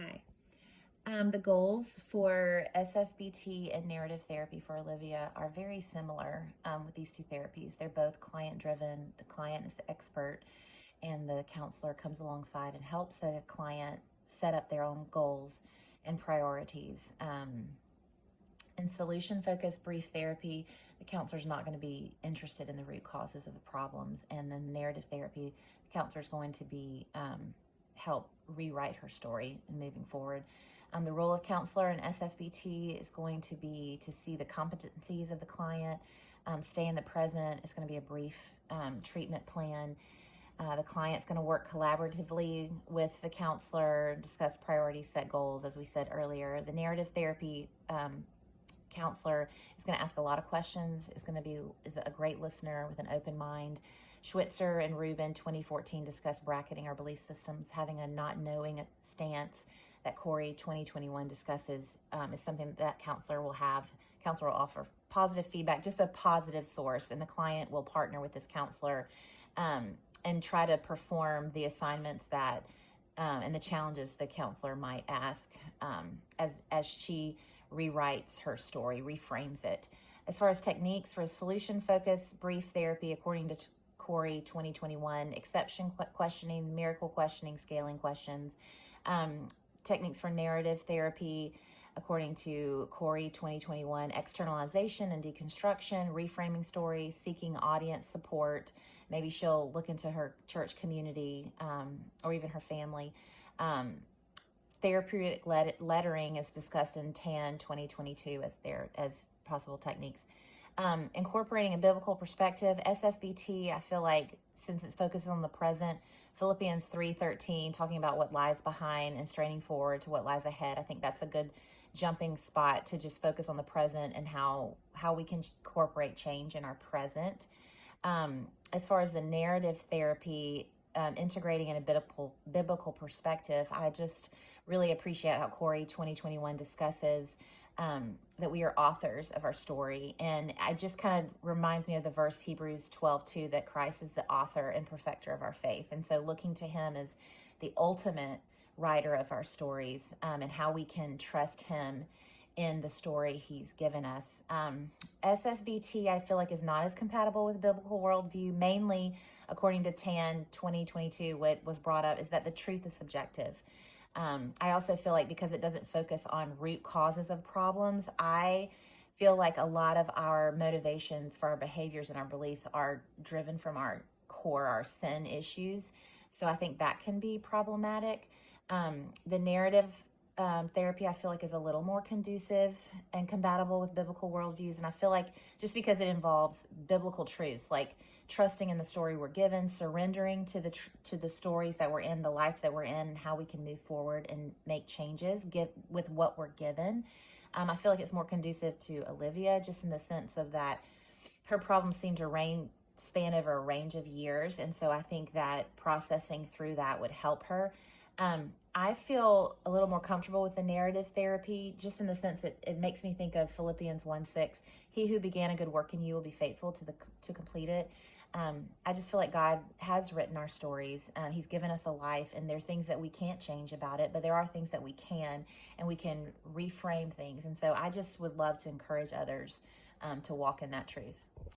Hi. The goals for SFBT and narrative therapy for Olivia are very similar with these two therapies. They're both client driven. The client is the expert, and the counselor comes alongside and helps the client set up their own goals and priorities. In solution focused brief therapy, the counselor is not going to be interested in the root causes of the problems. And then narrative therapy, the counselor is going to be help rewrite her story and moving forward. The role of counselor in SFBT is going to be to see the competencies of the client, stay in the present. It's going to be a brief treatment plan. The client's going to work collaboratively with the counselor, discuss priorities, set goals, as we said earlier. The narrative therapy counselor is going to ask a lot of questions, is a great listener with an open mind. Schwitzer and Rubin 2014 discussed bracketing our belief systems, having a not knowing stance that Corey 2021 discusses is something that counselor will have. Counselor will offer positive feedback, just a positive source, and the client will partner with this counselor and try to perform the assignments that and the challenges the counselor might ask as she rewrites her story, reframes it. As far as techniques for solution-focused brief therapy, according to Corey 2021, exception questioning, miracle questioning, scaling questions. Techniques for narrative therapy, according to Corey 2021, externalization and deconstruction, reframing stories, seeking audience support. Maybe she'll look into her church community or even her family. Therapeutic lettering is discussed in TAN 2022 as possible techniques. Incorporating a biblical perspective, SFBT, I feel like since it focuses on the present, Philippians 3:13, talking about what lies behind and straining forward to what lies ahead. I think that's a good jumping spot to just focus on the present and how we can incorporate change in our present. As far as the narrative therapy, integrating in a biblical perspective, I just really appreciate how Corey 2021 discusses that we are authors of our story. And it just kind of reminds me of the verse Hebrews 12:2, that Christ is the author and perfecter of our faith. And so looking to him as the ultimate writer of our stories and how we can trust him in the story he's given us. SFBT, I feel like, is not as compatible with biblical worldview, mainly according to TAN 2022. What was brought up is that the truth is subjective. I also feel like because it doesn't focus on root causes of problems, I feel like a lot of our motivations for our behaviors and our beliefs are driven from our core, our sin issues. So I think that can be problematic. The narrative therapy, I feel like, is a little more conducive and compatible with biblical worldviews. And I feel like just because it involves biblical truths, like trusting in the story we're given, surrendering to the stories that we're in, the life that we're in, and how we can move forward and make changes with what we're given. I feel like it's more conducive to Olivia, just in the sense of that her problems seem to span over a range of years. And so I think that processing through that would help her. I feel a little more comfortable with the narrative therapy, just in the sense that it makes me think of Philippians 1:6. He who began a good work in you will be faithful to complete it. I just feel like God has written our stories. He's given us a life, and there are things that we can't change about it, but there are things that we can, and we can reframe things. And so I just would love to encourage others to walk in that truth.